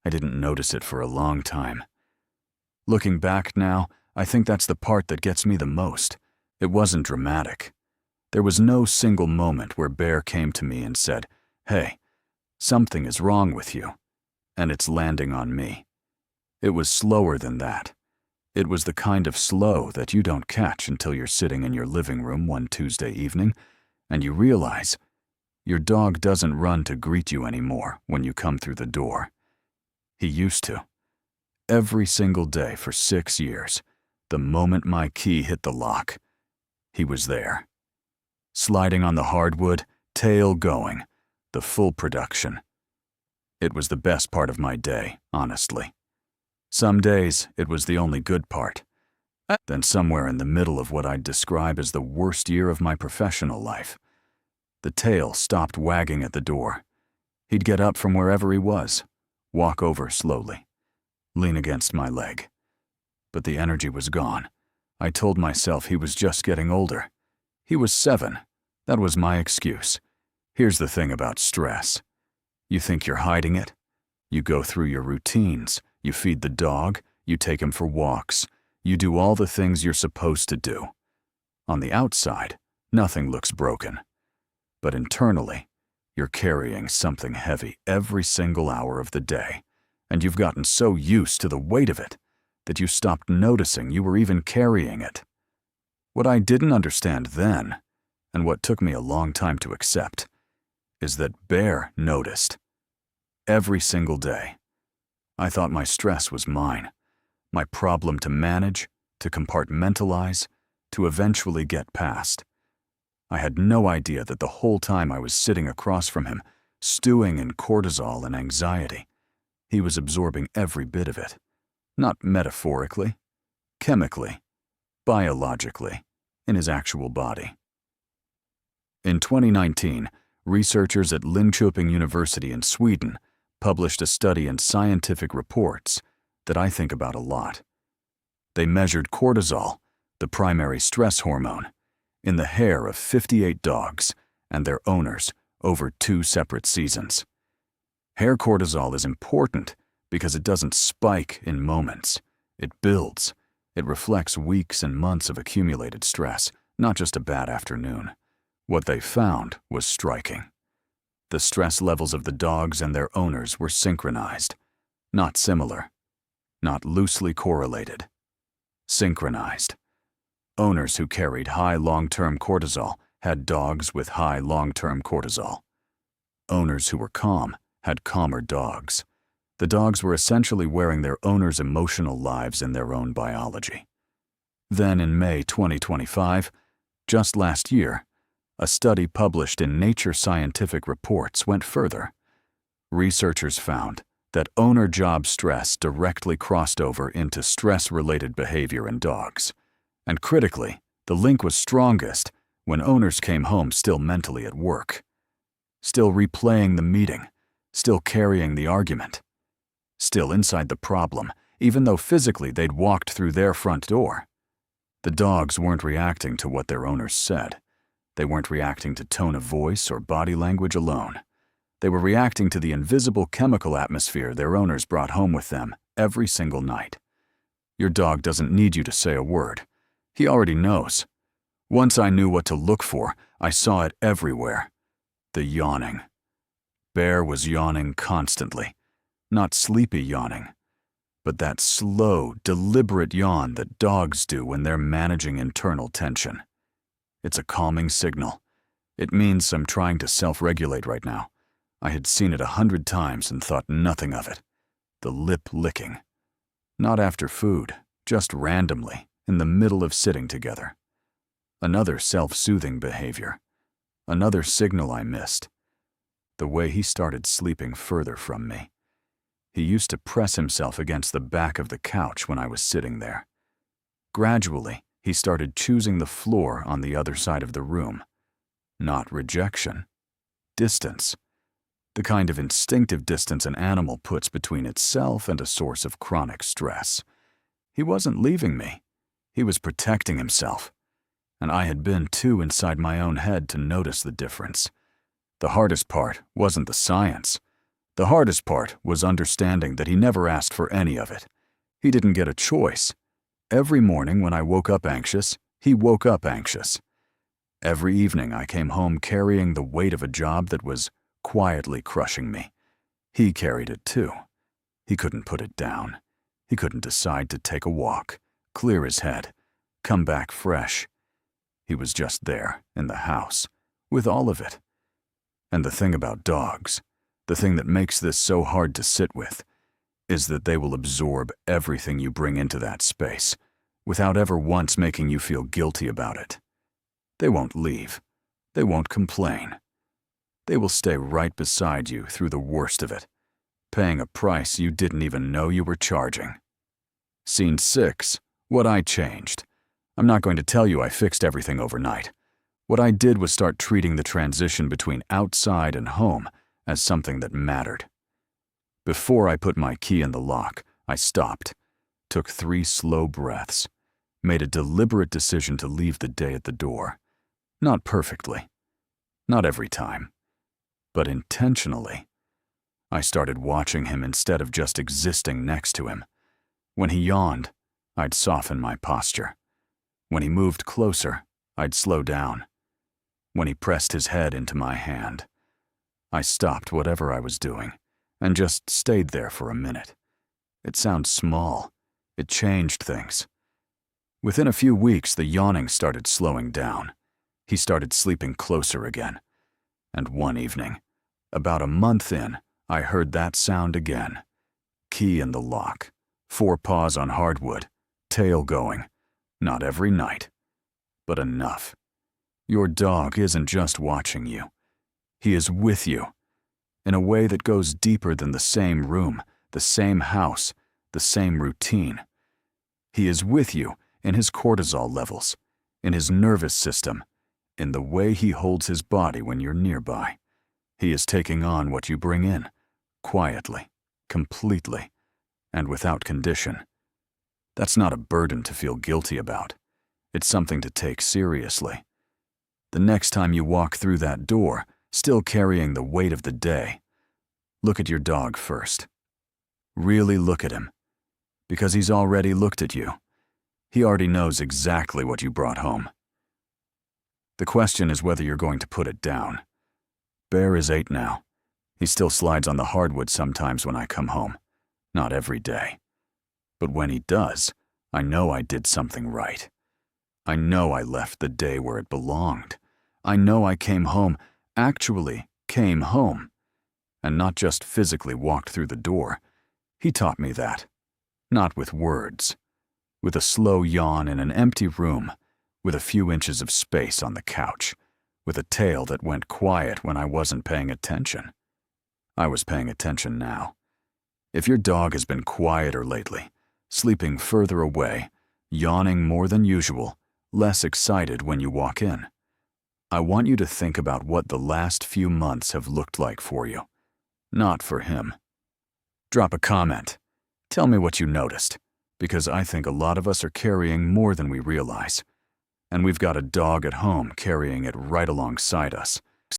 I didn't notice it for a long time. Looking back now, I think that's the part that gets me the most. It wasn't dramatic. There was no single moment where Bear came to me and said, "Hey, something is wrong with you," and it's landing on me. It was slower than that. It was the kind of slow that you don't catch until you're sitting in your living room one Tuesday evening and you realize your dog doesn't run to greet you anymore when you come through the door. He used to. Every single day for 6 years, the moment my key hit the lock, he was there. Sliding on the hardwood, tail going, the full production. It was the best part of my day, honestly. Some days, it was the only good part. Then somewhere in the middle of what I'd describe as the worst year of my professional life, the tail stopped wagging at the door. He'd get up from wherever he was, walk over slowly, lean against my leg. But the energy was gone. I told myself he was just getting older. He was 7. That was my excuse. Here's the thing about stress. You think you're hiding it? You go through your routines. You feed the dog. You take him for walks. You do all the things you're supposed to do. On the outside, nothing looks broken. But internally, you're carrying something heavy every single hour of the day, and you've gotten so used to the weight of it that you stopped noticing you were even carrying it. What I didn't understand then, and what took me a long time to accept, is that Bear noticed. Every single day. I thought my stress was mine, my problem to manage, to compartmentalize, to eventually get past. I had no idea that the whole time I was sitting across from him, stewing in cortisol and anxiety, he was absorbing every bit of it. Not metaphorically, chemically, biologically, in his actual body. In 2019, researchers at Linköping University in Sweden published a study in Scientific Reports that I think about a lot. They measured cortisol, the primary stress hormone, in the hair of 58 dogs and their owners over 2 separate seasons. Hair cortisol is important because it doesn't spike in moments. It builds. It reflects weeks and months of accumulated stress, not just a bad afternoon. What they found was striking. The stress levels of the dogs and their owners were synchronized, not similar, not loosely correlated. Synchronized. Owners who carried high long-term cortisol had dogs with high long-term cortisol. Owners who were calm had calmer dogs. The dogs were essentially wearing their owners' emotional lives in their own biology. Then in May 2025, just last year, a study published in Nature Scientific Reports went further. Researchers found that owner job stress directly crossed over into stress-related behavior in dogs. And critically, the link was strongest when owners came home still mentally at work, still replaying the meeting, still carrying the argument, still inside the problem, even though physically they'd walked through their front door. The dogs weren't reacting to what their owners said. They weren't reacting to tone of voice or body language alone. They were reacting to the invisible chemical atmosphere their owners brought home with them every single night. Your dog doesn't need you to say a word. He already knows. Once I knew what to look for, I saw it everywhere. The yawning. Bear was yawning constantly. Not sleepy yawning, but that slow, deliberate yawn that dogs do when they're managing internal tension. It's a calming signal. It means I'm trying to self-regulate right now. I had seen it 100 times and thought nothing of it. The lip licking. Not after food, just randomly, in the middle of sitting together. Another self-soothing behavior. Another signal I missed. The way he started sleeping further from me. He used to press himself against the back of the couch when I was sitting there. Gradually, he started choosing the floor on the other side of the room. Not rejection. Distance. The kind of instinctive distance an animal puts between itself and a source of chronic stress. He wasn't leaving me. He was protecting himself. And I had been too inside my own head to notice the difference. The hardest part wasn't the science. The hardest part was understanding that he never asked for any of it. He didn't get a choice. Every morning when I woke up anxious, he woke up anxious. Every evening I came home carrying the weight of a job that was quietly crushing me. He carried it too. He couldn't put it down. He couldn't decide to take a walk, clear his head, come back fresh. He was just there, in the house, with all of it. And the thing about dogs, the thing that makes this so hard to sit with, is that they will absorb everything you bring into that space, without ever once making you feel guilty about it. They won't leave. They won't complain. They will stay right beside you through the worst of it, paying a price you didn't even know you were charging. Scene 6. What I changed. I'm not going to tell you I fixed everything overnight. What I did was start treating the transition between outside and home as something that mattered. Before I put my key in the lock, I stopped, took 3 slow breaths, made a deliberate decision to leave the day at the door. Not perfectly, not every time, but intentionally. I started watching him instead of just existing next to him. When he yawned, I'd soften my posture. When he moved closer, I'd slow down. When he pressed his head into my hand, I stopped whatever I was doing and just stayed there for a minute. It sounds small. It changed things. Within a few weeks, the yawning started slowing down. He started sleeping closer again. And one evening, about a month in, I heard that sound again. Key in the lock, 4 paws on hardwood, tail going. Not every night, but enough. Your dog isn't just watching you. He is with you, in a way that goes deeper than the same room, the same house, the same routine. He is with you in his cortisol levels, in his nervous system, in the way he holds his body when you're nearby. He is taking on what you bring in, quietly, completely, and without condition. That's not a burden to feel guilty about. It's something to take seriously. The next time you walk through that door, still carrying the weight of the day, look at your dog first. Really look at him, because he's already looked at you. He already knows exactly what you brought home. The question is whether you're going to put it down. Bear is 8 now. He still slides on the hardwood sometimes when I come home. Not every day. But when he does, I know I did something right. I know I left the day where it belonged. I know I came home, actually came home, and not just physically walked through the door. He taught me that. Not with words. With a slow yawn in an empty room, with a few inches of space on the couch, with a tail that went quiet when I wasn't paying attention. I was paying attention now. If your dog has been quieter lately, sleeping further away, yawning more than usual, less excited when you walk in, I want you to think about what the last few months have looked like for you, not for him. Drop a comment. Tell me what you noticed, because I think a lot of us are carrying more than we realize. And we've got a dog at home carrying it right alongside us.